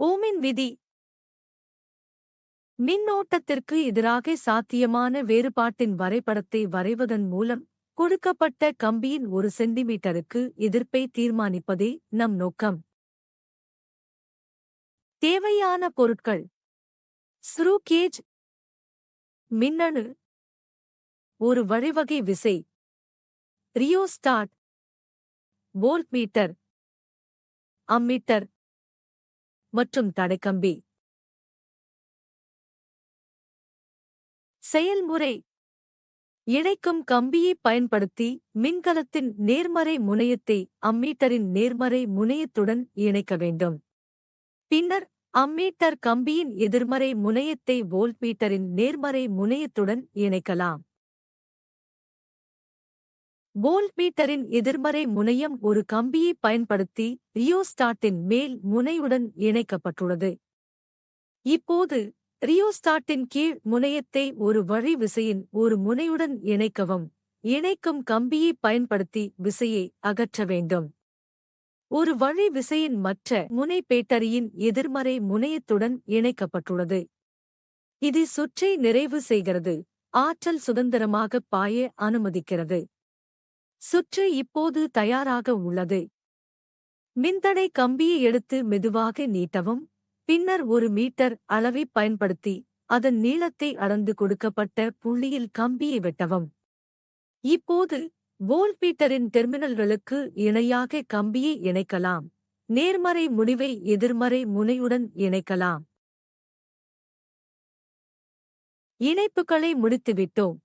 ஓமின் விதி. மின்னோட்டத்திற்கு எதிராக சாத்தியமான வேறுபாட்டின் வரைபடத்தை வரைவதன் மூலம் கொடுக்கப்பட்ட கம்பியின் 1 சென்டிமீட்டருக்கு எதிர்ப்பை தீர்மானிப்பதே நம் நோக்கம். தேவையான பொருட்கள்: ஸ்க்ரூ கேஜ், மின்னணு, ஒரு வழிவகை விசை, ரியோஸ்டாட், வோல்ட்மீட்டர், அம்மீட்டர் மற்றும் தடைக்கம்பி. செயல்முறை: இணைக்கும் கம்பியை பயன்படுத்தி மின்கலத்தின் நேர்மறை முனையத்தை அம்மீட்டரின் நேர்மறை முனையத்துடன் இணைக்க வேண்டும். பின்னர் அம்மீட்டர் கம்பியின் எதிர்மறை முனையத்தை வோல்ட்மீட்டரின் நேர்மறை முனையத்துடன் இணைக்கலாம். வோல்ட்மீட்டரின் எதிர்மறை முனையம் ஒரு கம்பியை பயன்படுத்தி ரியோஸ்டாட்டின் மேல் முனையுடன் இணைக்கப்பட்டுள்ளது. இப்போது ரியோஸ்டாட்டின் கீழ் முனையத்தை ஒரு வழி விசையின் ஒரு முனையுடன் இணைக்கவும். இணைக்கும் கம்பியை பயன்படுத்தி விசையை அகற்ற வேண்டும். ஒரு வழி விசையின் மற்ற முனை பேட்டரியின் எதிர்மறை முனையத்துடன் இணைக்கப்பட்டுள்ளது. இது சுற்றை நிறைவு செய்கிறது, ஆற்றல் சுதந்திரமாக பாய அனுமதிக்கிறது. சுற்று இப்போது தயாராக உள்ளது. மின்தடை கம்பியை எடுத்து மெதுவாக நீட்டவும். பின்னர் 1 மீட்டர் அளவைப் பயன்படுத்தி அதன் நீளத்தை அளந்து கொடுக்கப்பட்ட புள்ளியில் கம்பியை வெட்டவும். இப்போது வோல்ட்மீட்டரின் டெர்மினல்களுக்கு இணையாக கம்பியை இணைக்கலாம். நேர்மறை முடிவை எதிர்மறை முனையுடன் இணைக்கலாம். இணைப்புகளை முடித்துவிட்டோம்.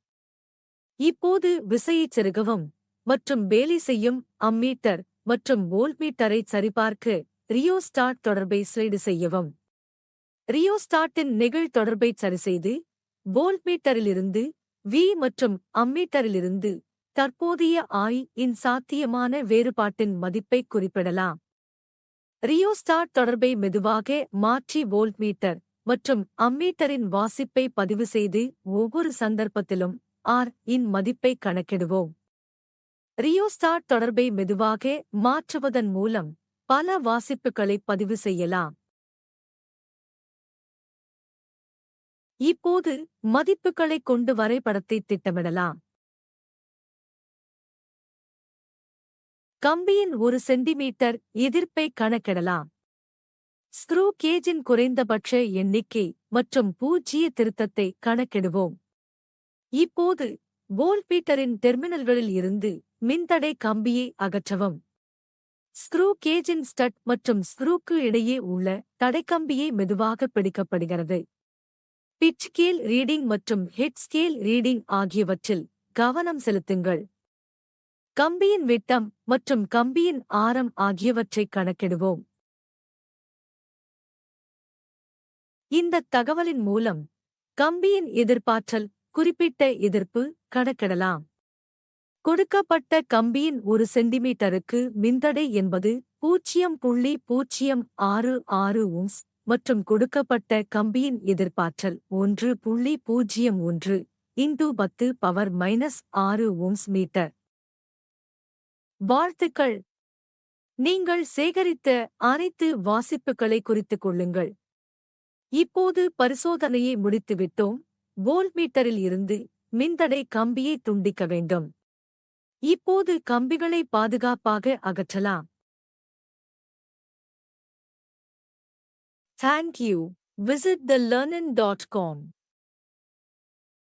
இப்போது விசையைச் செருகவும் மற்றும் வேலை செய்யும் அம்மீட்டர் மற்றும் வோல்ட்மீட்டரை சரிபார்க்க ரியோஸ்டாட் தொடர்பை ஸ்லைடு செய்யவும். ரியோஸ்டாட்டின் நெகிழ் தொடர்பை சரிசெய்து வோல்ட்மீட்டரிலிருந்து V மற்றும் அம்மீட்டரிலிருந்து தற்போதைய I இன் சாத்தியமான வேறுபாட்டின் மதிப்பைக் குறிப்பிடலாம். ரியோஸ்டாட் தொடர்பை மெதுவாக மாற்றி வோல்ட்மீட்டர் மற்றும் அம்மீட்டரின் வாசிப்பை பதிவு செய்து ஒவ்வொரு சந்தர்ப்பத்திலும் R இன் மதிப்பை கணக்கிடுவோம். ரியோஸ்டாட் தொடர்பை மெதுவாக மாற்றுவதன் மூலம் பல வாசிப்புகளை பதிவு செய்யலாம். இப்போது மதிப்புகளைக் கொண்டு வரைபடத்தை திட்டமிடலாம். கம்பியின் 1 சென்டிமீட்டர் எதிர்ப்பை கணக்கிடலாம். ஸ்க்ரூ கேஜின் குறைந்தபட்ச எண்ணிக்கை மற்றும் பூஜ்ஜிய திருத்தத்தை கணக்கிடுவோம். இப்போது வோல்ட்மீட்டரின் டெர்மினல்களில் இருந்து மின்தடை கம்பியை அகற்றவும். ஸ்க்ரூ கேஜின் ஸ்டட் மற்றும் ஸ்க்ரூக்கு இடையே உள்ள தடைக்கம்பியை மெதுவாக பிடிக்கப்படுகிறது. பிட்ச் ஸ்கேல் ரீடிங் மற்றும் ஹெட் ஸ்கேல் ரீடிங் ஆகியவற்றில் கவனம் செலுத்துங்கள். கம்பியின் விட்டம் மற்றும் கம்பியின் ஆரம் ஆகியவற்றைக் கணக்கிடுவோம். இந்தத் தகவலின் மூலம் கம்பியின் எதிர்ப்பாற்றல் குறிப்பிட்ட எதிர்ப்பு கணக்கிடலாம். கொடுக்கப்பட்ட கம்பியின் 1 சென்டிமீட்டருக்கு மின்தடை என்பது 0.066 ஓம்ஸ் மற்றும் கொடுக்கப்பட்ட கம்பியின் எதிர்ப்பாற்றல் 1.01 × 10⁻⁻6 ஓம்ஸ் மீட்டர். வாழ்த்துக்கள்! நீங்கள் சேகரித்த அனைத்து வாசிப்புகளை குறித்துக் கொள்ளுங்கள். இப்போது பரிசோதனையை முடித்துவிட்டோம். வோல்ட்மீட்டரில் இருந்து மின்தடை கம்பியை துண்டிக்க வேண்டும். இப்போது கம்பிகளை பாதுகாப்பாக அகற்றலாம். Thank you. Visit thelearnyn.com.